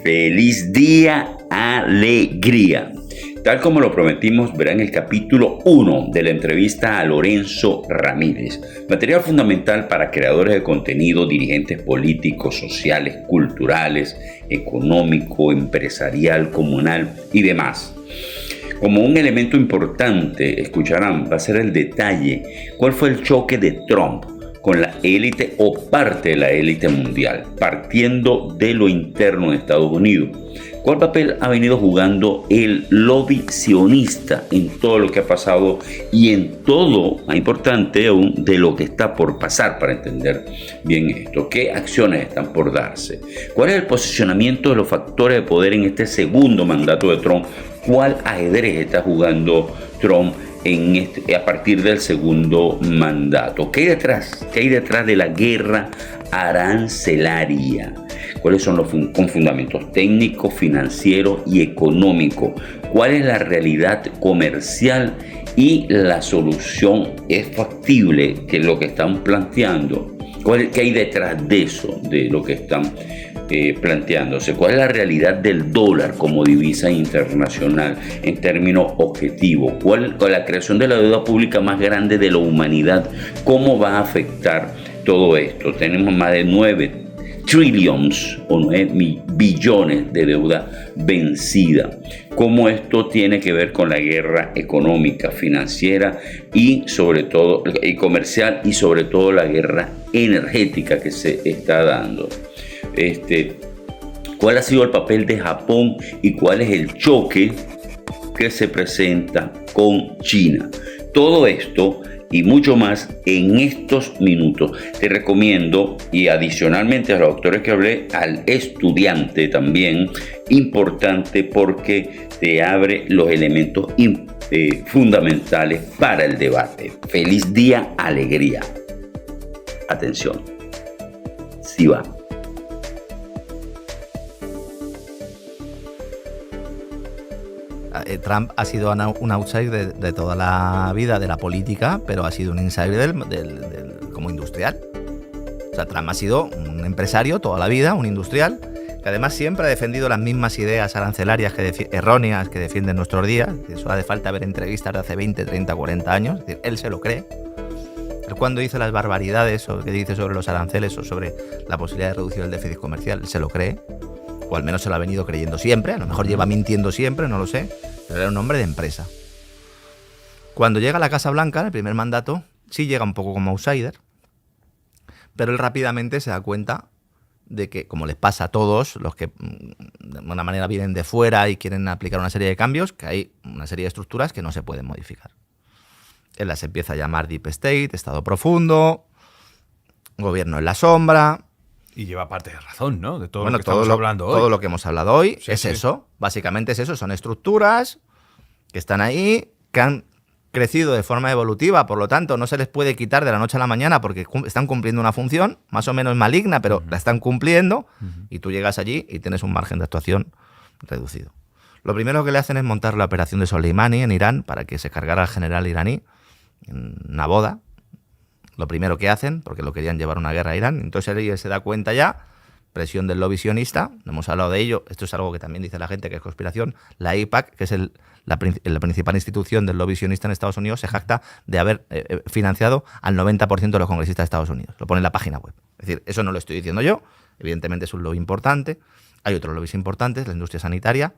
Feliz día, alegría. Tal como lo prometimos, verán el capítulo 1 de la entrevista a Lorenzo Ramírez, material fundamental para creadores de contenido, dirigentes políticos, sociales, culturales, económico, empresarial, comunal y demás. Como un elemento importante, escucharán, va a ser el detalle, cuál fue el choque de Trump con la élite o parte de la élite mundial, partiendo de lo interno de Estados Unidos. ¿Cuál papel ha venido jugando el lobby sionista en todo lo que ha pasado y en todo, más importante aún, de lo que está por pasar para entender bien esto? ¿Qué acciones están por darse? ¿Cuál es el posicionamiento de los factores de poder en este segundo mandato de Trump? ¿Cuál ajedrez está jugando Trump a partir del segundo mandato? ¿Qué hay detrás? ¿Qué hay detrás de la guerra arancelaria? ¿Cuáles son los fundamentos técnicos, financieros y económicos? ¿Cuál es la realidad comercial y la solución? ¿Es factible que lo que están planteando? ¿Qué hay detrás de eso, de lo que están planteándose? ¿Cuál es la realidad del dólar como divisa internacional en términos objetivos? ¿Cuál es la creación de la deuda pública más grande de la humanidad? ¿Cómo va a afectar todo esto? Tenemos más de 9 trillions o 9 billones de deuda vencida. ¿Cómo esto tiene que ver con la guerra económica, financiera y sobre todo y comercial y sobre todo la guerra energética que se está dando? ¿Cuál ha sido el papel de Japón y cuál es el choque que se presenta con China? Todo esto y mucho más en estos minutos. Te recomiendo, y adicionalmente a los doctores que hablé, al estudiante también, importante porque te abre los elementos fundamentales para el debate. Feliz día, alegría. Atención. Sí va. Trump ha sido un outsider de toda la vida de la política, pero ha sido un insider como industrial. O sea, Trump ha sido un empresario toda la vida, un industrial, que además siempre ha defendido las mismas ideas arancelarias erróneas que defienden nuestros días. Eso hace falta ver entrevistas de hace 20, 30, 40 años. Es decir, él se lo cree. Él cuando dice las barbaridades que dice sobre los aranceles o sobre la posibilidad de reducir el déficit comercial, él se lo cree. O al menos se lo ha venido creyendo siempre, a lo mejor lleva mintiendo siempre, no lo sé, pero era un hombre de empresa. Cuando llega a la Casa Blanca, en el primer mandato, sí llega un poco como outsider, pero él rápidamente se da cuenta de que, como les pasa a todos los que de alguna manera vienen de fuera y quieren aplicar una serie de cambios, que hay una serie de estructuras que no se pueden modificar. Él las empieza a llamar Deep State, Estado profundo, gobierno en la sombra. Y lleva parte de razón, ¿no? De todo lo que estamos hablando hoy. Todo lo que hemos hablado hoy es sí. eso. Básicamente es eso. Son estructuras que están ahí, que han crecido de forma evolutiva. Por lo tanto, no se les puede quitar de la noche a la mañana porque están cumpliendo una función más o menos maligna, pero la están cumpliendo. Y tú llegas allí y tienes un margen de actuación reducido. Lo primero que le hacen es montar la operación de Soleimani en Irán para que se cargara al general iraní en una boda. Lo primero que hacen, porque lo querían llevar a una guerra a Irán. Entonces él se da cuenta ya, presión del lobby sionista, hemos hablado de ello, esto es algo que también dice la gente que es conspiración, la AIPAC, que es la principal institución del lobby sionista en Estados Unidos, se jacta de haber financiado al 90% de los congresistas de Estados Unidos. Lo pone en la página web. Es decir, eso no lo estoy diciendo yo, evidentemente es un lobby importante, hay otros lobbies importantes, la industria sanitaria,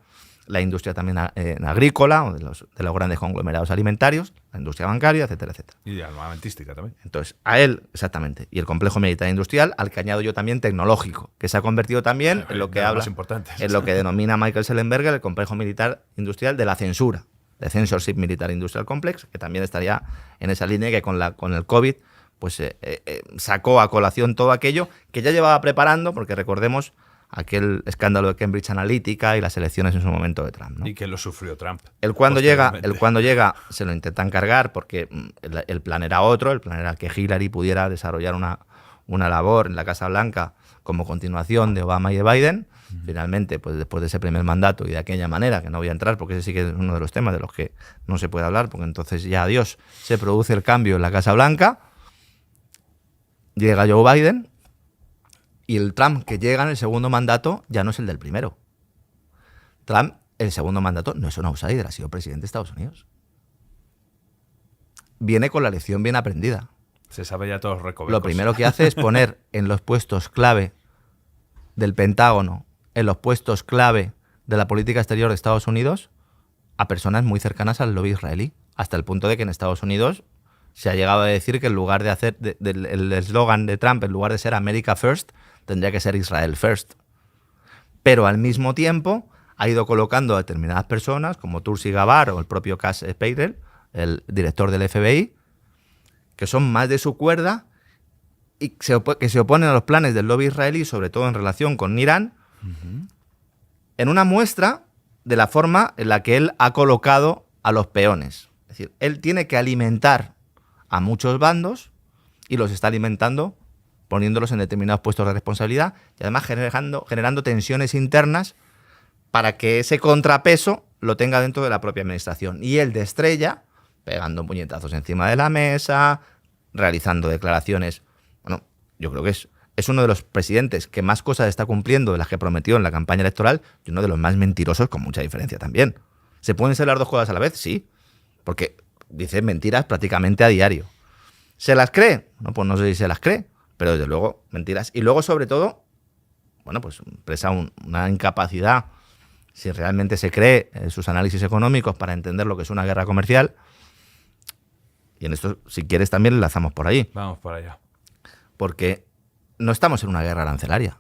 la industria también agrícola, o de los grandes conglomerados alimentarios, la industria bancaria, etcétera, etcétera. Y la armamentística también. Entonces, a él, exactamente. Y el complejo militar industrial, al que añado yo también tecnológico, que se ha convertido también en lo que habla, en lo que denomina Michael Shellenberger el complejo militar industrial de la censura, de Censorship Military Industrial Complex, que también estaría en esa línea que con el COVID pues sacó a colación todo aquello que ya llevaba preparando, porque recordemos aquel escándalo de Cambridge Analytica y las elecciones en su momento de Trump, ¿no? Y que lo sufrió Trump. Él cuando llega se lo intentan cargar porque el plan era otro, el plan era que Hillary pudiera desarrollar una labor en la Casa Blanca como continuación de Obama y de Biden. Finalmente, pues después de ese primer mandato y de aquella manera, que no voy a entrar porque ese sí que es uno de los temas de los que no se puede hablar, porque entonces ya adiós, se produce el cambio en la Casa Blanca, llega Joe Biden Y el Trump que llega en el segundo mandato ya no es el del primero. Trump, el segundo mandato, no es un outsider, ha sido presidente de Estados Unidos. Viene con la lección bien aprendida. Se sabe ya todos los recovecos. Lo primero que hace es poner en los puestos clave del Pentágono, en los puestos clave de la política exterior de Estados Unidos, a personas muy cercanas al lobby israelí, hasta el punto de que en Estados Unidos se ha llegado a decir que en lugar de hacer el eslogan de Trump, en lugar de ser America First, tendría que ser Israel First. Pero al mismo tiempo ha ido colocando a determinadas personas, como Tulsi Gabbard o el propio Cass Spader, el director del FBI, que son más de su cuerda y que se oponen a los planes del lobby israelí, sobre todo en relación con Irán, en una muestra de la forma en la que él ha colocado a los peones. Es decir, él tiene que alimentar a muchos bandos y los está alimentando poniéndolos en determinados puestos de responsabilidad y además generando tensiones internas para que ese contrapeso lo tenga dentro de la propia administración. Y él de estrella, pegando puñetazos encima de la mesa, realizando declaraciones. Bueno, yo creo que es uno de los presidentes que más cosas está cumpliendo de las que prometió en la campaña electoral y uno de los más mentirosos, con mucha diferencia también. ¿Se pueden ser las dos cosas a la vez? Sí, porque dice mentiras prácticamente a diario. ¿Se las cree? No, pues no sé si se las cree, pero desde luego mentiras. Y luego, sobre todo, bueno, pues expresa una incapacidad, si realmente se cree sus análisis económicos para entender lo que es una guerra comercial. Y en esto, si quieres, también enlazamos por ahí. Vamos por allá. Porque no estamos en una guerra arancelaria.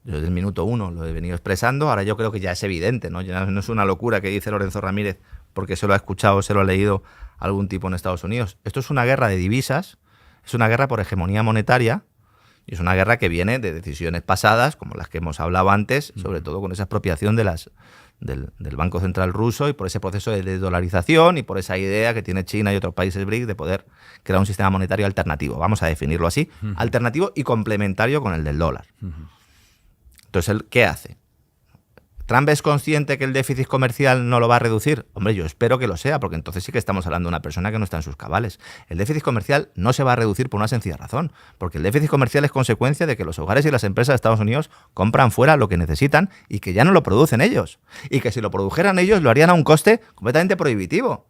Yo desde el minuto 1 lo he venido expresando, ahora yo creo que ya es evidente, ¿no? Ya no es una locura que dice Lorenzo Ramírez porque se lo ha escuchado, se lo ha leído algún tipo en Estados Unidos. Esto es una guerra de divisas, es una guerra por hegemonía monetaria y es una guerra que viene de decisiones pasadas, como las que hemos hablado antes, sobre todo con esa expropiación del Banco Central ruso y por ese proceso de desdolarización y por esa idea que tiene China y otros países BRICS de poder crear un sistema monetario alternativo. Vamos a definirlo así, alternativo y complementario con el del dólar. Entonces, ¿qué hace? ¿Trump es consciente que el déficit comercial no lo va a reducir? Hombre, yo espero que lo sea, porque entonces sí que estamos hablando de una persona que no está en sus cabales. El déficit comercial no se va a reducir por una sencilla razón, porque el déficit comercial es consecuencia de que los hogares y las empresas de Estados Unidos compran fuera lo que necesitan y que ya no lo producen ellos. Y que si lo produjeran ellos lo harían a un coste completamente prohibitivo.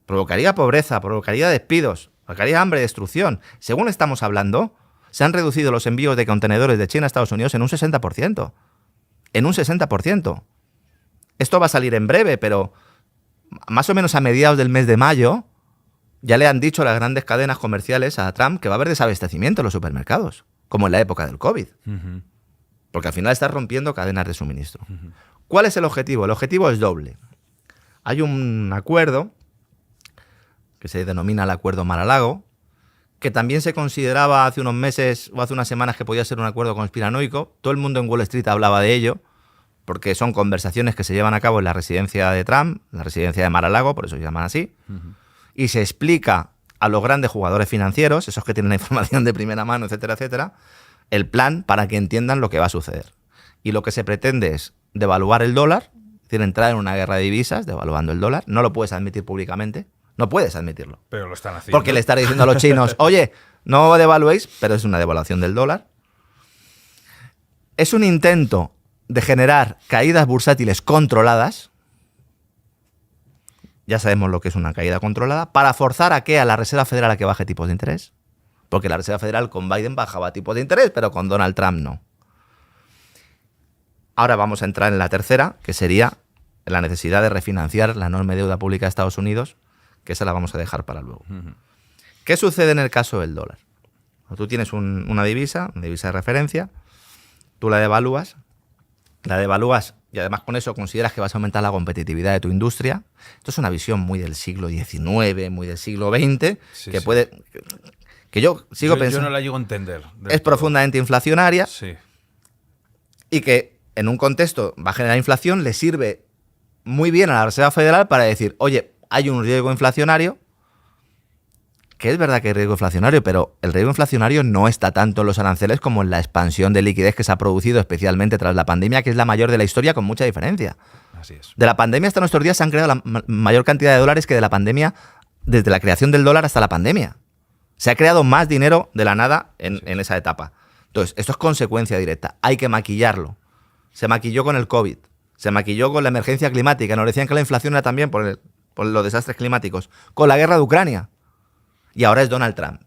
Provocaría pobreza, provocaría despidos, provocaría hambre y destrucción. Según estamos hablando, se han reducido los envíos de contenedores de China a Estados Unidos en un 60%. En un 60%. Esto va a salir en breve, pero más o menos a mediados del mes de mayo ya le han dicho las grandes cadenas comerciales a Trump que va a haber desabastecimiento en los supermercados, como en la época del COVID. Porque al final está rompiendo cadenas de suministro. ¿Cuál es el objetivo? El objetivo es doble. Hay un acuerdo que se denomina el Acuerdo Mar-a-Lago, que también se consideraba hace unos meses o hace unas semanas que podía ser un acuerdo conspiranoico. Todo el mundo en Wall Street hablaba de ello, porque son conversaciones que se llevan a cabo en la residencia de Trump, la residencia de Mar-a-Lago, por eso se llaman así, y se explica a los grandes jugadores financieros, esos que tienen la información de primera mano, etcétera, etcétera, el plan para que entiendan lo que va a suceder. Y lo que se pretende es devaluar el dólar, es decir, entrar en una guerra de divisas, devaluando el dólar. No lo puedes admitir públicamente. No puedes admitirlo. Pero lo están haciendo. Porque le estaré diciendo a los chinos, oye, no devaluéis, pero es una devaluación del dólar. Es un intento de generar caídas bursátiles controladas. Ya sabemos lo que es una caída controlada. ¿Para forzar a qué? A la Reserva Federal a que baje tipos de interés. Porque la Reserva Federal con Biden bajaba tipos de interés, pero con Donald Trump no. Ahora vamos a entrar en la tercera, que sería la necesidad de refinanciar la enorme deuda pública de Estados Unidos, que esa la vamos a dejar para luego. ¿Qué sucede en el caso del dólar? Tú tienes una divisa de referencia, tú la devalúas y además con eso consideras que vas a aumentar la competitividad de tu industria. Esto es una visión muy del siglo XIX, muy del siglo XX, que puede... Que yo sigo pensando... Yo no la llego a entender. Es profundamente inflacionaria. Sí. Y que en un contexto va a generar inflación, le sirve muy bien a la Reserva Federal para decir, oye, hay un riesgo inflacionario, que es verdad que hay riesgo inflacionario, pero el riesgo inflacionario no está tanto en los aranceles como en la expansión de liquidez que se ha producido especialmente tras la pandemia, que es la mayor de la historia con mucha diferencia. Así es. De la pandemia hasta nuestros días se han creado la mayor cantidad de dólares que de la pandemia, desde la creación del dólar hasta la pandemia. Se ha creado más dinero de la nada en esa etapa. Entonces, esto es consecuencia directa. Hay que maquillarlo. Se maquilló con el COVID. Se maquilló con la emergencia climática. Nos decían que la inflación era también por los desastres climáticos. Con la guerra de Ucrania. Y ahora es Donald Trump.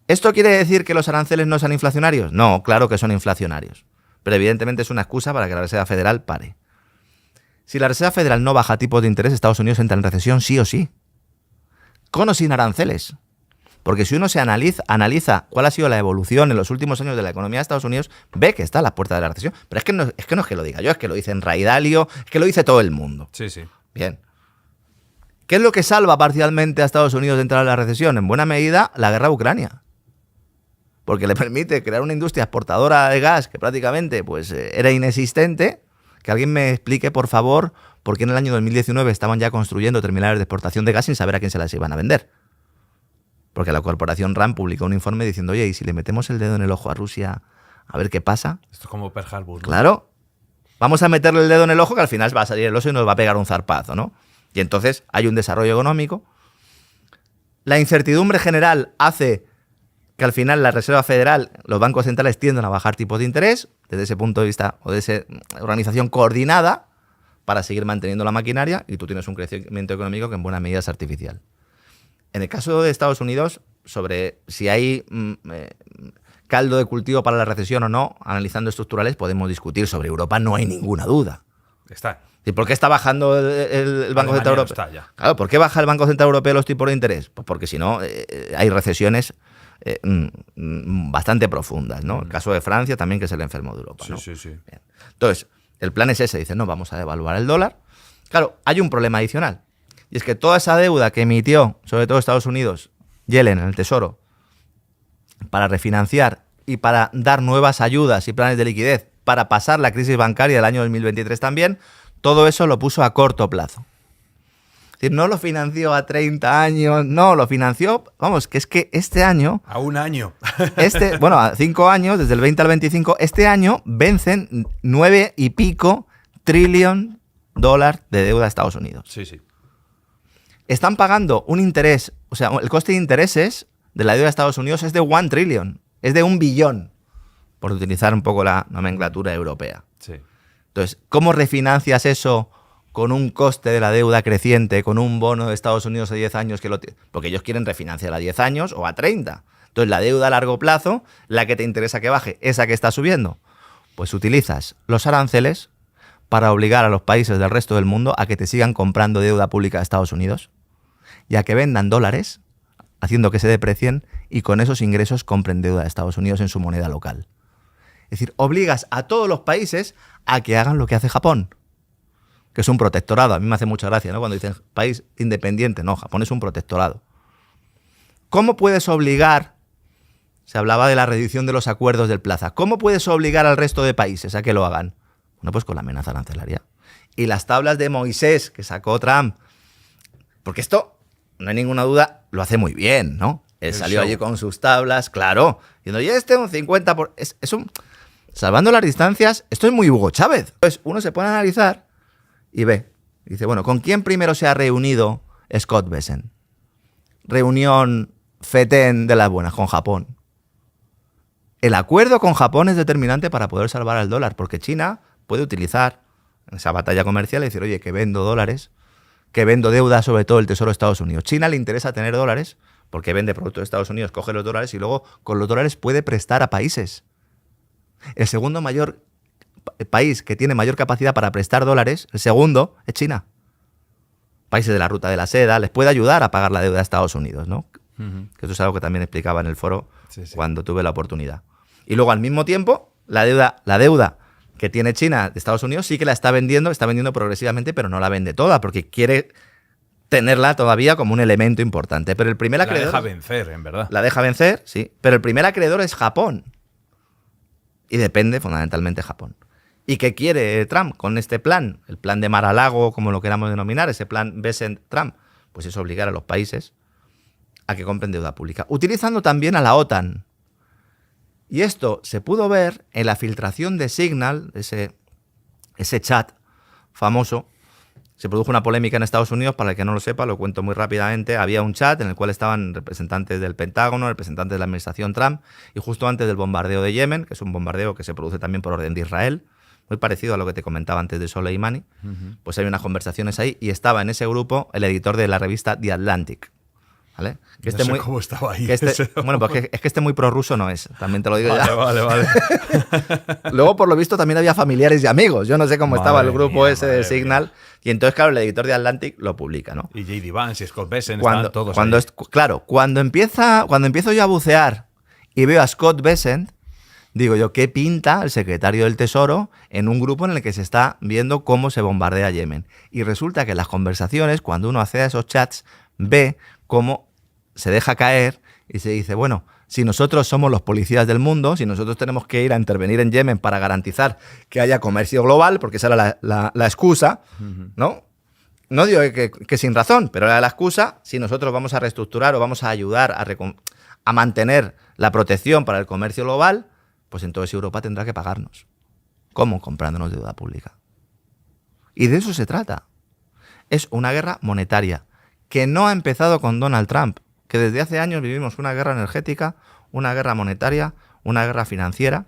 ¿Esto quiere decir que los aranceles no sean inflacionarios? No, claro que son inflacionarios. Pero evidentemente es una excusa para que la Reserva Federal pare. Si la Reserva Federal no baja tipos de interés, Estados Unidos entra en recesión sí o sí. Con o sin aranceles. Porque si uno se analiza cuál ha sido la evolución en los últimos años de la economía de Estados Unidos, ve que está a las puertas de la recesión. Pero es que no es que lo diga yo, es que lo dice Ray Dalio, es que lo dice todo el mundo. Sí, sí. Bien. ¿Qué es lo que salva parcialmente a Estados Unidos de entrar en la recesión? En buena medida, la guerra de Ucrania. Porque le permite crear una industria exportadora de gas que prácticamente pues, era inexistente. Que alguien me explique, por favor, por qué en el año 2019 estaban ya construyendo terminales de exportación de gas sin saber a quién se las iban a vender. Porque la corporación RAM publicó un informe diciendo, oye, ¿y si le metemos el dedo en el ojo a Rusia a ver qué pasa? Esto es como Pearl Harbor, ¿no? Claro. Vamos a meterle el dedo en el ojo que al final va a salir el oso y nos va a pegar un zarpazo, ¿no? Y entonces hay un desarrollo económico. La incertidumbre general hace que al final la Reserva Federal, los bancos centrales tienden a bajar tipos de interés desde ese punto de vista o de esa organización coordinada para seguir manteniendo la maquinaria y tú tienes un crecimiento económico que en buena medida es artificial. En el caso de Estados Unidos, sobre si hay caldo de cultivo para la recesión o no, analizando estructurales, podemos discutir. Sobre Europa no hay ninguna duda. Está. ¿Y por qué está bajando el Banco Central Europeo? Está ya. Claro, ¿por qué baja el Banco Central Europeo los tipos de interés? Pues porque si no, hay recesiones bastante profundas, ¿no? El caso de Francia también, que es el enfermo de Europa, ¿no? Sí, sí, sí. Bien. Entonces, el plan es ese. Dice, no, vamos a devaluar el dólar. Claro, hay un problema adicional. Y es que toda esa deuda que emitió, sobre todo Estados Unidos, Yellen, en el Tesoro, para refinanciar y para dar nuevas ayudas y planes de liquidez, para pasar la crisis bancaria del año 2023 también, todo eso lo puso a corto plazo. Es decir, no lo financió a 30 años, no, lo financió, vamos, que es que este año... A un año. Bueno, a 5 años, desde el 20 al 25, este año vencen 9 y pico trillón dólares de deuda a Estados Unidos. Sí, sí. Están pagando un interés, o sea, el coste de intereses de la deuda de Estados Unidos es de 1 trillion, es de 1 billón, por utilizar un poco la nomenclatura europea. Sí. Entonces, ¿cómo refinancias eso con un coste de la deuda creciente, con un bono de Estados Unidos a 10 años? Porque ellos quieren refinanciar a 10 años o a 30. Entonces, la deuda a largo plazo, la que te interesa que baje, esa que está subiendo, pues utilizas los aranceles para obligar a los países del resto del mundo a que te sigan comprando deuda pública de Estados Unidos y a que vendan dólares, haciendo que se deprecien y con esos ingresos compren deuda de Estados Unidos en su moneda local. Es decir, obligas a todos los países a que hagan lo que hace Japón, que es un protectorado. A mí me hace mucha gracia, ¿no? Cuando dicen país independiente. No, Japón es un protectorado. ¿Cómo puedes obligar? Se hablaba de la reducción de los acuerdos del Plaza. ¿Cómo puedes obligar al resto de países a que lo hagan? Bueno, pues con la amenaza arancelaria. Y las tablas de Moisés que sacó Trump. Porque esto, no hay ninguna duda, lo hace muy bien, ¿no? Él salió allí con sus tablas, claro, diciendo, y un 50%. Es un... Salvando las distancias, esto es muy Hugo Chávez. Entonces, uno se pone a analizar y ve. Y dice, bueno, ¿con quién primero se ha reunido Scott Bessent? Reunión FETEN de las buenas, con Japón. El acuerdo con Japón es determinante para poder salvar al dólar, porque China puede utilizar esa batalla comercial y decir, oye, que vendo dólares, que vendo deuda, sobre todo el Tesoro de Estados Unidos. China le interesa tener dólares porque vende productos de Estados Unidos, coge los dólares y luego con los dólares puede prestar a países. El segundo mayor país que tiene mayor capacidad para prestar dólares, el segundo, es China. Países de la ruta de la seda, les puede ayudar a pagar la deuda de Estados Unidos, ¿no? Uh-huh. Que esto es algo que también explicaba en el foro cuando tuve la oportunidad. Y luego, al mismo tiempo, la deuda que tiene China de Estados Unidos sí que la está vendiendo progresivamente, pero no la vende toda, porque quiere tenerla todavía como un elemento importante. Pero el primer acreedor... La deja vencer, en verdad. La deja vencer, sí. Pero el primer acreedor es Japón. Y depende fundamentalmente de Japón. ¿Y qué quiere Trump con este plan? El plan de Mar-a-Lago, como lo queramos denominar, ese plan Bessent-Trump, pues es obligar a los países a que compren deuda pública, utilizando también a la OTAN. Y esto se pudo ver en la filtración de Signal, ese chat famoso, se produjo una polémica en Estados Unidos, para el que no lo sepa, lo cuento muy rápidamente. Había un chat en el cual estaban representantes del Pentágono, representantes de la administración Trump, y justo antes del bombardeo de Yemen, que es un bombardeo que se produce también por orden de Israel, muy parecido a lo que te comentaba antes de Soleimani, pues hay unas conversaciones ahí, y estaba en ese grupo el editor de la revista The Atlantic. ¿Vale? Que no sé cómo estaba ahí. Bueno, pues es que este muy prorruso no es, también te lo digo ya. Vale. Luego, por lo visto, también había familiares y amigos. Yo no sé cómo estaba el grupo mía, ese de Signal. Mía. Y entonces, claro, el editor de Atlantic lo publica, ¿no? Y J.D. Vance y Scott Bessent Cuando, estaban todos cuando ahí. Claro, cuando empiezo yo a bucear y veo a Scott Bessent, digo yo, ¿qué pinta el secretario del Tesoro en un grupo en el que se está viendo cómo se bombardea Yemen? Y resulta que en las conversaciones, cuando uno accede a esos chats, ve cómo se deja caer y se dice, bueno, si nosotros somos los policías del mundo, si nosotros tenemos que ir a intervenir en Yemen para garantizar que haya comercio global, porque esa era la excusa, ¿no? No digo que sin razón, pero era la excusa, si nosotros vamos a reestructurar o vamos a ayudar a mantener la protección para el comercio global, pues entonces Europa tendrá que pagarnos. ¿Cómo? Comprándonos deuda pública. Y de eso se trata. Es una guerra monetaria que no ha empezado con Donald Trump, que desde hace años vivimos una guerra energética, una guerra monetaria, una guerra financiera,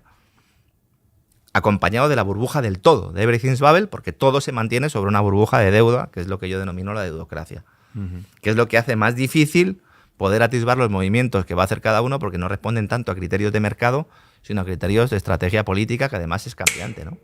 acompañado de la burbuja del todo, de Everything's Bubble, porque todo se mantiene sobre una burbuja de deuda, que es lo que yo denomino la deudocracia, que es lo que hace más difícil poder atisbar los movimientos que va a hacer cada uno, porque no responden tanto a criterios de mercado, sino a criterios de estrategia política, que además es cambiante, ¿no?